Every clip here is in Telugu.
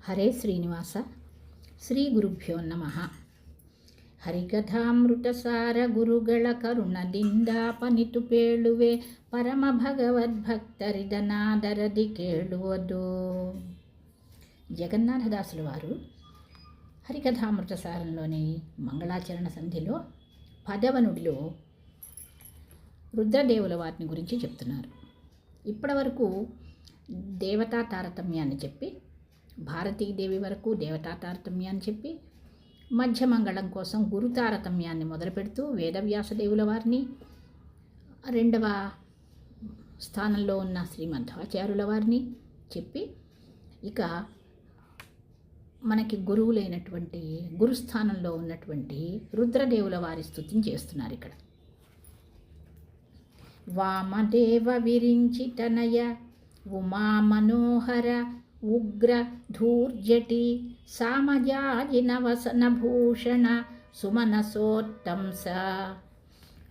హరే శ్రీనివాస శ్రీ ಗುರುಭ್ಯೋ ನಮಃ. ಹರಿಕಥಾಮೃತಸಾರ ಗುರುಗಳ ಕರುಣದಿಂದಾಪನಿತು ಪೇಳುವೆ ಪರಮ ಭಗವದ್ಭಕ್ತರಿದನಾದರದಿ ಕೇಳುವುದು. జగన్నాథదాసుల వారు హరికథామృతసారంలోని మంగళాచరణ సంధిలో 10వ నుడిలో రుద్రదేవుల వారిని గురించి చెప్తున్నారు. ఇప్పటివరకు దేవతా తారతమ్యాన్ని చెప్పి, భారతీదేవి వరకు దేవతా తారతమ్యాన్ని చెప్పి, మధ్యమంగళం కోసం గురు తారతమ్యాన్ని మొదలుపెడుతూ వేదవ్యాసదేవుల వారిని, 2వ స్థానంలో ఉన్న శ్రీమధ్వాచార్యుల వారిని చెప్పి, ఇక మనకి గురువులైనటువంటి గురుస్థానంలో ఉన్నటువంటి రుద్రదేవుల వారి స్తుతిని చేస్తున్నారు. ఇక్కడ వామదేవ విరించి తనయ ఉమా మనోహర ఉగ్ర ధూర్జటి సామజాజిన వసన భూషణ సుమనసోత్తంస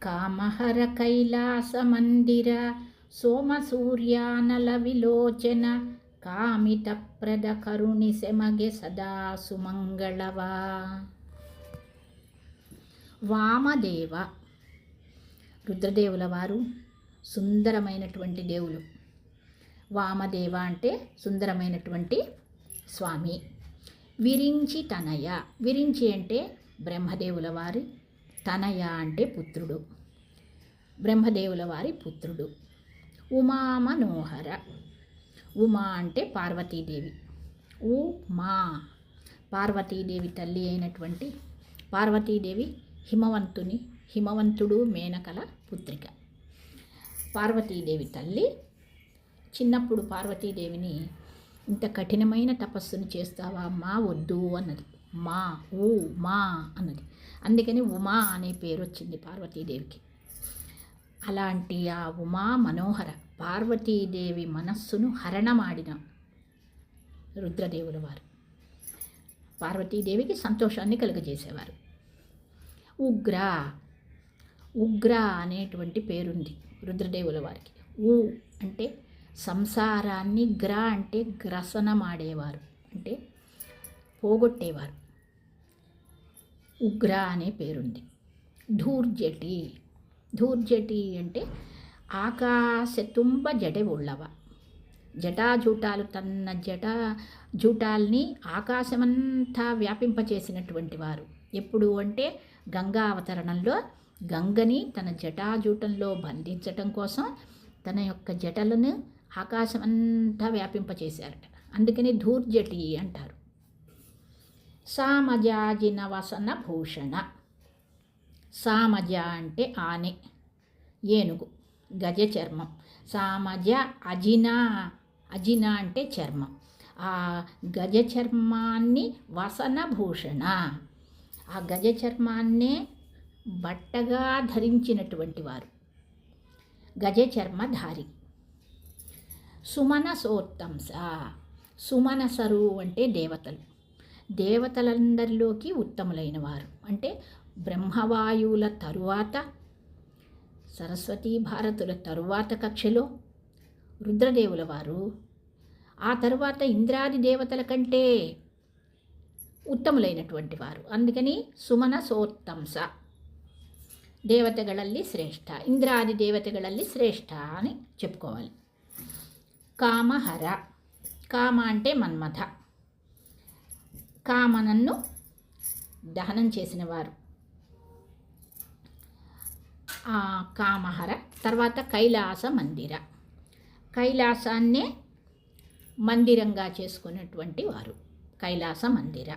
కామహర కైలాస మందిర సోమ సూర్యానల విలోచన కామితప్ರದ కరుణిసెమగే సదా సుమంగళవా. వామదేవ, రుద్రదేవుల వారు సుందరమైనటువంటి దేవులు. వామదేవ అంటే సుందరమైనటువంటి స్వామి. విరించి తనయ, విరించి అంటే బ్రహ్మదేవుల వారి, తనయ అంటే పుత్రుడు, బ్రహ్మదేవుల వారి పుత్రుడు. ఉమా మనోహర, ఉమా అంటే పార్వతీదేవి. ఉమా పార్వతీదేవి తల్లి అయినటువంటి పార్వతీదేవి హిమవంతుడు మేనకల పుత్రిక. పార్వతీదేవి తల్లి చిన్నప్పుడు పార్వతీదేవిని ఇంత కఠినమైన తపస్సును చేస్తావా మా, వద్దు అన్నది. మా అన్నది. అందుకని ఉమా అనే పేరు వచ్చింది పార్వతీదేవికి. అలాంటి ఆ ఉమా మనోహర పార్వతీదేవి మనస్సును హరణమాడిన రుద్రదేవుల వారు పార్వతీదేవికి సంతోషాన్ని కలుగజేసేవారు. ఉగ్ర అనేటువంటి పేరుంది రుద్రదేవుల వారికి. అంటే సంసారాన్ని, అంటే గ్రసనమాడేవారు, అంటే పోగొట్టేవారు. ఉగ్ర అనే పేరుంది. ధూర్జటి అంటే ఆకాశతుంబ జడ ఉళ్ళవ, జటాజూటాలు తన జటాల్ని ఆకాశమంతా వ్యాపింపచేసినటువంటి వారు. ఎప్పుడు అంటే గంగా అవతరణంలో గంగని తన జటాజూటంలో బంధించటం కోసం తన యొక్క జటలను ఆకాశమంతా వ్యాపింపచేశారట. అందుకని ధూర్జటి అంటారు. సామజాజిన వసన భూషణ, సామజ అంటే ఆనే, ఏనుగు, గజ చర్మం. సామజ అజిన అంటే చర్మం. ఆ గజ చర్మాన్ని వసన భూషణ, ఆ గజ చర్మాన్నే బట్టగా ధరించినటువంటి వారు, గజ చర్మధారి. సుమనసోత్తంస, సుమనసరు అంటే దేవతలు, దేవతలందరిలోకి ఉత్తములైన వారు. అంటే బ్రహ్మవాయువుల తరువాత, సరస్వతీ భారతుల తరువాత కక్షలో రుద్రదేవుల వారు, ఆ తరువాత ఇంద్రాది దేవతల కంటే ఉత్తములైనటువంటి వారు. అందుకని ಸುಮನಸೋತ್ತಂಸ, ದೇವತೆಗಳಲ್ಲಿ ಶ್ರೇಷ್ಠ, ಇಂದ್ರಾದಿ ದೇವತೆಗಳಲ್ಲಿ ಶ್ರೇಷ್ಠ అని చెప్పుకోవాలి. కామహర, కామ అంటే మన్మథ, కామనన్ను దహనం చేసినవారు. ఆ కామహర తర్వాత కైలాస మందిర, కైలాసాన్నే మందిరంగా చేసుకున్నటువంటి వారు, కైలాస మందిర.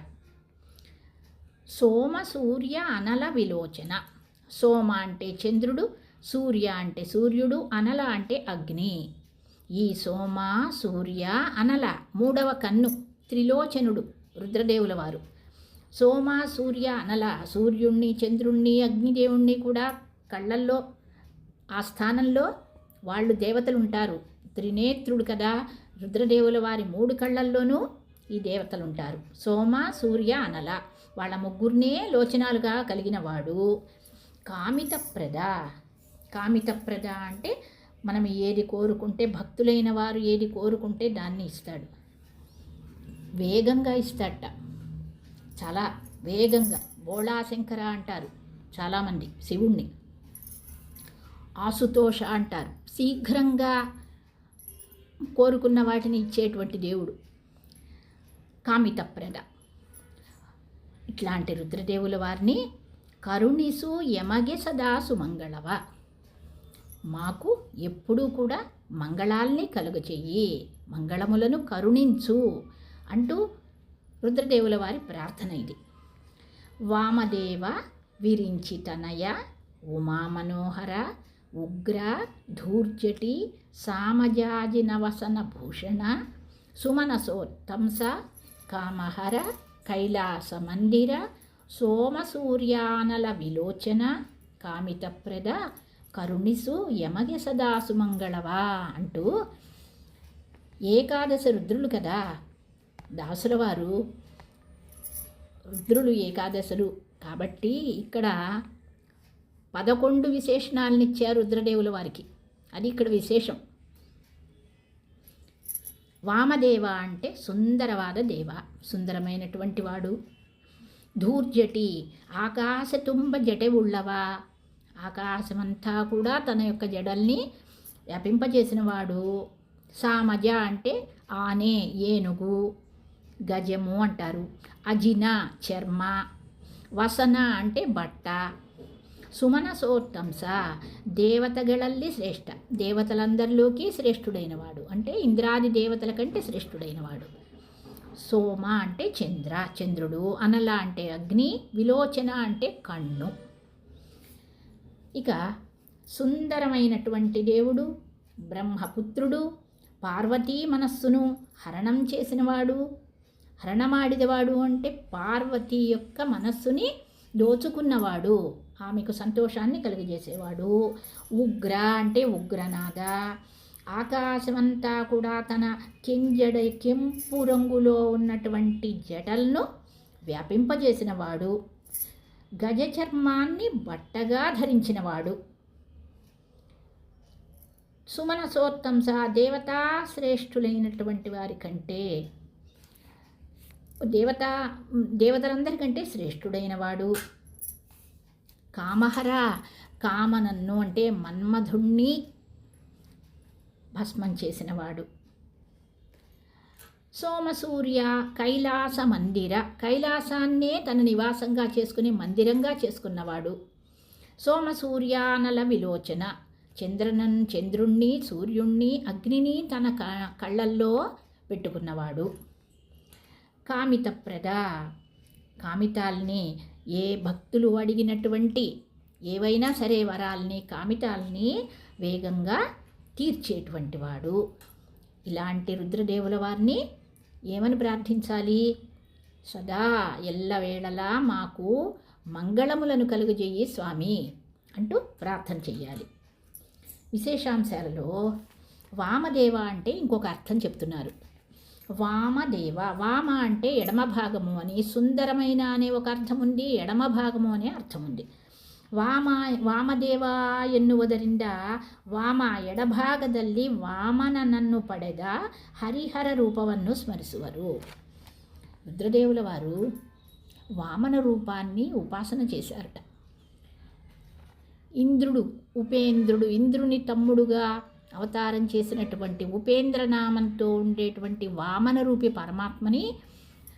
సోమ సూర్య అనల విలోచన, సోమ అంటే చంద్రుడు, సూర్య అంటే సూర్యుడు, అనల అంటే అగ్ని. ఈ సోమ సూర్య అనల 3వ కన్ను, త్రిలోచనుడు రుద్రదేవుల వారు. సోమ సూర్య అనల, సూర్యుణ్ణి, చంద్రుణ్ణి, అగ్నిదేవుణ్ణి కూడా కళ్ళల్లో ఆ స్థానంలో వాళ్ళు దేవతలు ఉంటారు. త్రినేత్రుడు కదా రుద్రదేవుల వారి 3 కళ్ళల్లోనూ ఈ దేవతలు ఉంటారు. సోమ సూర్య అనల, వాళ్ళ ముగ్గురినే లోచనాలుగా కలిగిన వాడు. కామితప్రద అంటే మనం ఏది కోరుకుంటే, భక్తులైన వారు ఏది కోరుకుంటే దాన్ని ఇస్తాడు. వేగంగా ఇస్తాడట, చాలా వేగంగా. బోళాశంకర అంటారు చాలామంది శివుణ్ణి. ఆశుతోష అంటారు, శీఘ్రంగా కోరుకున్న వాటిని ఇచ్చేటువంటి దేవుడు. కామితప్రద. ఇట్లాంటి రుద్రదేవుల వారిని కరుణిసు యమగే సదా సుమంగళవ, మాకు ఎప్పుడూ కూడా మంగళాల్ని కలుగచెయ్యి, మంగళములను కరుణించు అంటూ రుద్రదేవుల వారి ప్రార్థన ఇది. వామదేవ విరించి తనయ ఉమామనోహర ఉగ్ర ధూర్జటి సామజాజినవసన భూషణ సుమనసోత్తంస కామహర కైలాస మందిర సోమసూర్యానల విలోచన కామితప్రద కరుణిసు యమగె సదా సుమంగళవా అంటూ ఏకాదశి రుద్రులు కదా దాసుల వారు, రుద్రులు ఏకాదశులు కాబట్టి ఇక్కడ 11 విశేషణాలనిచ్చారు రుద్రదేవుల వారికి. అది ఇక్కడ విశేషం. వామదేవ అంటే సుందరవాద దేవ, సుందరమైనటువంటి వాడు. ధూర్జటి ఆకాశతుంబ జటె ఉళ్ళవా, ఆకాశమంతా కూడా తన యొక్క జడల్ని వ్యాపింపజేసినవాడు. సామజ అంటే ఆనే ఏనుగు, గజము అంటారు. అజిన చర్మ, వసన అంటే బట్ట. సుమనసోత్తంస దేవతಗಳಲ್ಲಿ శ్రేష్ఠ, దేవతలందరిలోకి శ్రేష్ఠుడైనవాడు అంటే ఇంద్రాది దేవతల కంటే శ్రేష్ఠుడైనవాడు. సోమ అంటే చంద్ర, చంద్రుడు. అనల అంటే అగ్ని, విలోచన అంటే కన్ను. ఇక సుందరమైనటువంటి దేవుడు, బ్రహ్మపుత్రుడు, పార్వతీ మనస్సును హరణం చేసినవాడు. హరణమాడినవాడు అంటే పార్వతీ యొక్క మనస్సుని దోచుకున్నవాడు, ఆమెకు సంతోషాన్ని కలుగజేసేవాడు. ఉగ్ర అంటే ఉగ్రనాథ, ఆకాశమంతా కూడా తన కెంపు రంగులో ఉన్నటువంటి జటలను వ్యాపింపజేసినవాడు. గజ చర్మాన్ని బట్టగా ధరించినవాడు. సుమనసోత్తంస దేవతాశ్రేష్ఠులైనటువంటి వారి కంటే, దేవతలందరికంటే శ్రేష్ఠుడైనవాడు. కామహర కామనన్ను అంటే మన్మధుణ్ణి భస్మం చేసినవాడు. సోమసూర్య కైలాస మందిర, కైలాసాన్నే తన నివాసంగా చేసుకుని మందిరంగా చేసుకున్నవాడు. సోమసూర్యానల విలోచన చంద్రుణ్ణి సూర్యుణ్ణి అగ్నిని తన కళ్ళల్లో పెట్టుకున్నవాడు. కామితప్రద కామితాల్ని, ఏ భక్తులు అడిగినటువంటి ఏవైనా సరే వరాల్ని, కామితాల్ని వేగంగా తీర్చేటువంటి వాడు. ఇలాంటి రుద్రదేవుల వారిని ఏమని ప్రార్థించాలి? సదా ఎల్లవేళలా మాకు మంగళములను కలుగజేయి స్వామి అంటూ ప్రార్థన చెయ్యాలి. విశేషాంశాలలో వామదేవ అంటే ఇంకొక అర్థం చెప్తున్నారు. వామదేవ, వామ అంటే ఎడమ భాగము అని, సుందరమైన అనే ఒక అర్థం ఉంది, ఎడమ భాగము అనే అర్థం ఉంది. ವಾಮದೇವ ಎನ್ನುವುದರಿಂದ ವಾಮ ಎಡಭಾಗದಲ್ಲಿ ವಾಮನನನ್ನು ಪಡೆದ ಹರಿಹರ ರೂಪವನ್ನು ಸ್ಮರಿಸುವರು. రుద్రదేవుల వారు వామన రూపాన్ని ఉపాసన చేశారట. ఇంద్రుని తమ్ముడుగా అవతారం చేసినటువంటి ఉపేంద్రనామంతో ఉండేటువంటి వామన రూపి పరమాత్మని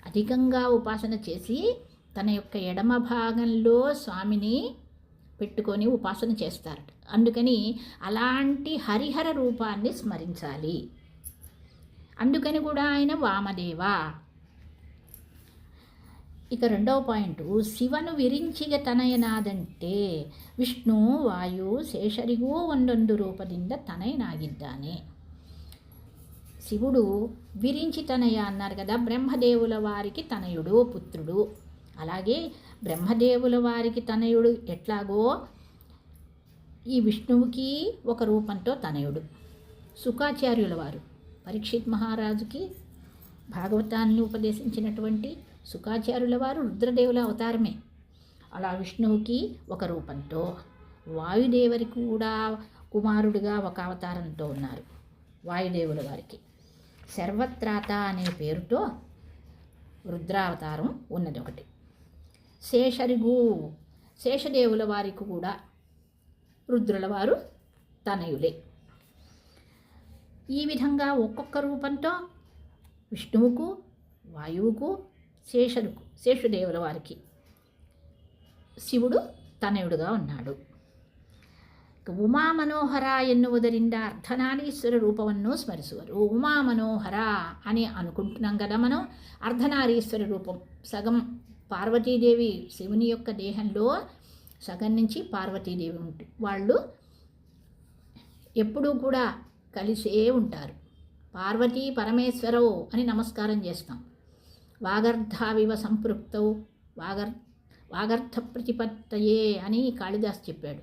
అధికంగా ఉపాసన చేసి తన యొక్క ఎడమ భాగంలో స్వామిని పెట్టుకొని ఉపాసన చేస్తారట. అందుకని అలాంటి హరిహర రూపాన్ని స్మరించాలి. అందుకని కూడా ఆయన వామదేవ. ఇక రెండవ పాయింట్, శివను విరింಚಿಗ ತನಯನಾದಂತೆ ವಿಷ್ಣು ವಾಯು ಶೇಷರಿಗೂ ಒಂದೊಂದು ರೂಪದಿಂದ తనయನಾಗಿದ್ದಾನೆ. శివుడు విరించి తనయ అన్నారు కదా, బ్రహ్మదేవుల వారికి తనయుడు, పుత్రుడు. అలాగే బ్రహ్మదేవుల వారికి తనయుడు ఎట్లాగో ఈ విష్ణువుకి ఒక రూపంతో తనయుడు. శుకాచార్యుల వారు పరీక్షిత్ మహారాజుకి భాగవతాన్ని ఉపదేశించినటువంటి శుకాచార్యుల వారు రుద్రదేవుల అవతారమే. అలా విష్ణువుకి ఒక రూపంతో, వాయుదేవునికి కూడా కుమారుడిగా ఒక అవతారంతో ఉన్నారు. వాయుదేవుల వారికి సర్వత్రాత అనే పేరుతో రుద్రావతారం ఉన్నది ఒకటి. శేషరిగు, శేషదేవుల వారికి కూడా రుద్రుల వారు తనయులే. ఈ విధంగా ఒక్కొక్క రూపంతో విష్ణువుకు, వాయువుకు, శేషుదేవుల వారికి శివుడు తనయుడుగా ఉన్నాడు. ಉಮಾಮನೋಹರ ಎನ್ನುವುದರಿಂದ ಅರ್ಧನಾರೀಶ್ವರ ರೂಪವನ್ನು ಸ್ಮರಿಸುವರು. ಉಮಾಮನೋಹರ అని అనుకుంటున్నాం కదా మనం. అర్ధనారీశ్వర రూపం సగం పార్వతీదేవి, శివుని యొక్క దేహంలో సగం నుంచి పార్వతీదేవి ఉంటుంది. వాళ్ళు ఎప్పుడూ కూడా కలిసే ఉంటారు. పార్వతీ పరమేశ్వరవు అని నమస్కారం చేస్తాం. వాగర్ధావివ సంపృక్తౌ వాగర్థ ప్రతిపత్తయే అని కాళిదాస్ చెప్పాడు.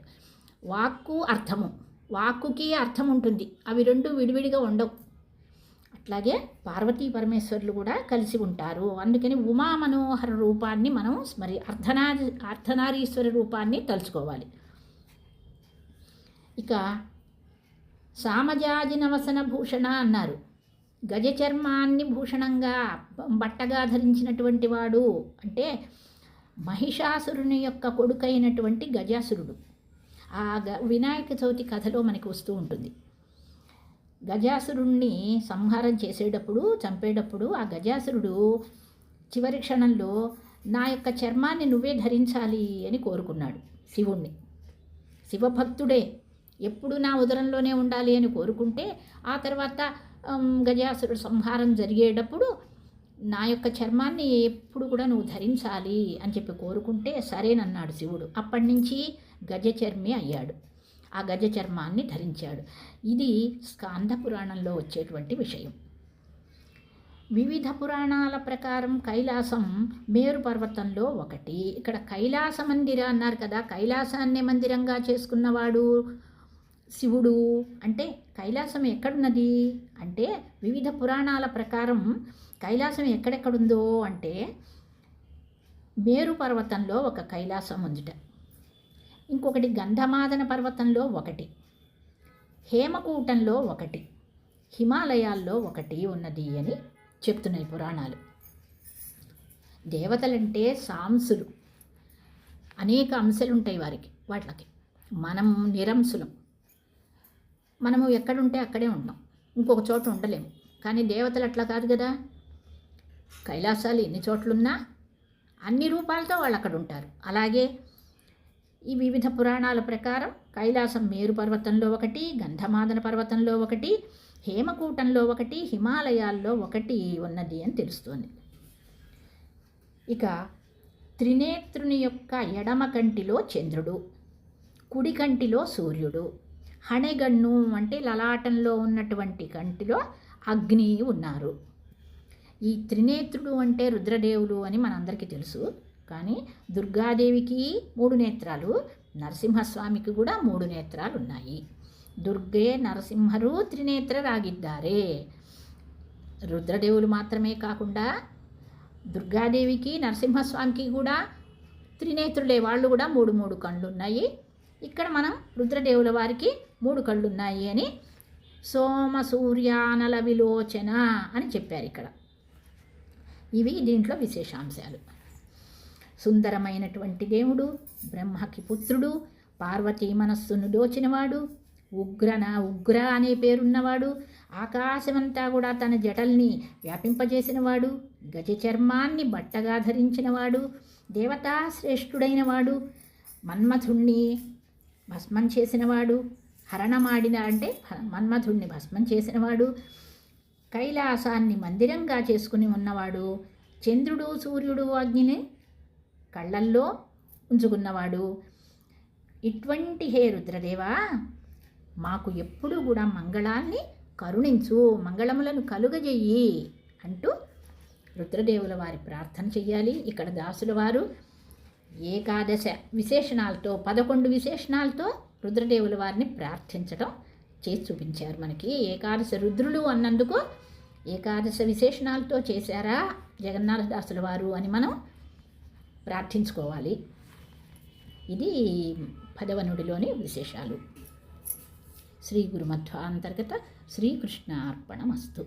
వాక్కు అర్థము, వాక్కుకి అర్థం ఉంటుంది, అవి రెండు విడివిడిగా ఉండవు. అట్లాగే పార్వతీ పరమేశ్వరులు కూడా కలిసి ఉంటారు. అందుకని ఉమామనోహర రూపాన్ని మనం అర్ధనారీశ్వర రూపాన్ని తలుచుకోవాలి. ఇక సామజాజినవసన భూషణ అన్నారు. గజచర్మాన్ని భూషణంగా బట్టగా ధరించినటువంటి వాడు అంటే మహిషాసురుని యొక్క కొడుకైనటువంటి గజాసురుడు. ఆ వినాయక చవితి కథలో మనకి వస్తూ ఉంటుంది. గజాసురుణ్ణి సంహారం చేసేటప్పుడు, చంపేటప్పుడు ఆ గజాసురుడు చివరి క్షణంలో నా యొక్క చర్మాన్ని నువ్వే ధరించాలి అని కోరుకున్నాడు శివుణ్ణి. శివభక్తుడే, ఎప్పుడు నా ఉదరంలోనే ఉండాలి అని కోరుకుంటే ఆ తర్వాత గజాసురుడు సంహారం జరిగేటప్పుడు నా యొక్క చర్మాన్ని ఎప్పుడు కూడా నువ్వు ధరించాలి అని చెప్పి కోరుకుంటే సరేనన్నాడు శివుడు. అప్పటి నుంచి గజచర్మి అయ్యాడు. ఆ గజ చర్మాన్ని ధరించాడు. ఇది స్కాంద పురాణంలో వచ్చేటువంటి విషయం. వివిధ పురాణాల ప్రకారం కైలాసం మేరు పర్వతంలో ఒకటి. ఇక్కడ కైలాస మందిర అన్నారు కదా, కైలాసాన్ని మందిరంగా చేసుకున్నవాడు శివుడు. అంటే కైలాసం ఎక్కడున్నది అంటే వివిధ పురాణాల ప్రకారం కైలాసం ఎక్కడెక్కడుందో అంటే మేరు పర్వతంలో ఒక కైలాసం ఉందిట, ఇంకొకటి గంధమాదన పర్వతంలో ఒకటి, హేమకూటంలో ఒకటి, హిమాలయాల్లో ఒకటి ఉన్నది అని చెప్తున్నాయి పురాణాలు. దేవతలంటే సాంసులు, అనేక అంశాలు ఉంటాయి వాటికి. మనం నిరంశులం, మనము ఎక్కడుంటే అక్కడే ఉంటాం, ఇంకొక చోట ఉండలేము. కానీ దేవతలు అట్లా కాదు కదా, కైలాసాలు ఎన్ని చోట్లున్నా అన్ని రూపాలతో వాళ్ళు అక్కడ ఉంటారు. అలాగే ఈ వివిధ పురాణాల ప్రకారం కైలాసం మేరు పర్వతంలో ఒకటి, గంధమాదన పర్వతంలో ఒకటి, హేమకూటంలో ఒకటి, హిమాలయాల్లో ఒకటి ఉన్నది అని తెలుస్తోంది. ఇక త్రినేత్రుని యొక్క ఎడమ కంటిలో చంద్రుడు, కుడి కంటిలో సూర్యుడు, హణెగన్ను అంటే లలాటంలో ఉన్నటువంటి కంటిలో అగ్ని ఉన్నారు. ఈ త్రినేత్రుడు అంటే రుద్రదేవులు అని మనందరికీ తెలుసు. కానీ దుర్గాదేవికి 3 నేత్రాలు, నరసింహస్వామికి కూడా 3 నేత్రాలు ఉన్నాయి. దుర్గే నరసింహరు త్రినేత్రరాగిದ್ದಾರೆ. రుద్రదేవులు మాత్రమే కాకుండా దుర్గాదేవికి, నరసింహస్వామికి కూడా త్రినేత్రులే, వాళ్ళు కూడా 3 కళ్ళు ఉన్నాయి. ఇక్కడ మనం రుద్రదేవుల వారికి 3 కళ్ళు ఉన్నాయి అని సోమ సూర్యానల విలోచన అని చెప్పారు ఇక్కడ. ఇవి దీంట్లో విశేషాంశాలు. సుందరమైనటువంటి దేవుడు, బ్రహ్మకి పుత్రుడు, పార్వతీ మనస్సును దోచినవాడు, ఉగ్ర అనే పేరున్నవాడు, ఆకాశమంతా కూడా తన జటల్ని వ్యాపింపజేసినవాడు, గజ చర్మాన్ని బట్టగా ధరించినవాడు, దేవతా శ్రేష్ఠుడైనవాడు, మన్మథుణ్ణి భస్మం చేసినవాడు, హరణమాడిన అంటే మన్మథుణ్ణి భస్మం చేసినవాడు, కైలాసాన్ని మందిరంగా చేసుకుని ఉన్నవాడు, చంద్రుడు సూర్యుడు అగ్నిని కళ్ళల్లో ఉంచుకున్నవాడు. ఇటువంటి హే రుద్రదేవా, మాకు ఎప్పుడూ కూడా మంగళాన్ని కరుణించు, మంగళములను కలుగజెయ్యి అంటూ రుద్రదేవుల వారి ప్రార్థన చెయ్యాలి. ఇక్కడ దాసుల వారు ఏకాదశ విశేషణాలతో 11 విశేషణాలతో రుద్రదేవుల వారిని ప్రార్థించడం చేసి చూపించారు మనకి. ఏకాదశ రుద్రులు అన్నందుకు ఏకాదశ విశేషణాలతో చేశారా జగన్నాథదాసుల వారు అని మనం ప్రార్థించుకోవాలి. ఇది 10వ నుడిలోని విశేషాలు. శ్రీ గురుమధ్వాంతర్గత శ్రీకృష్ణ అర్పణమస్తు.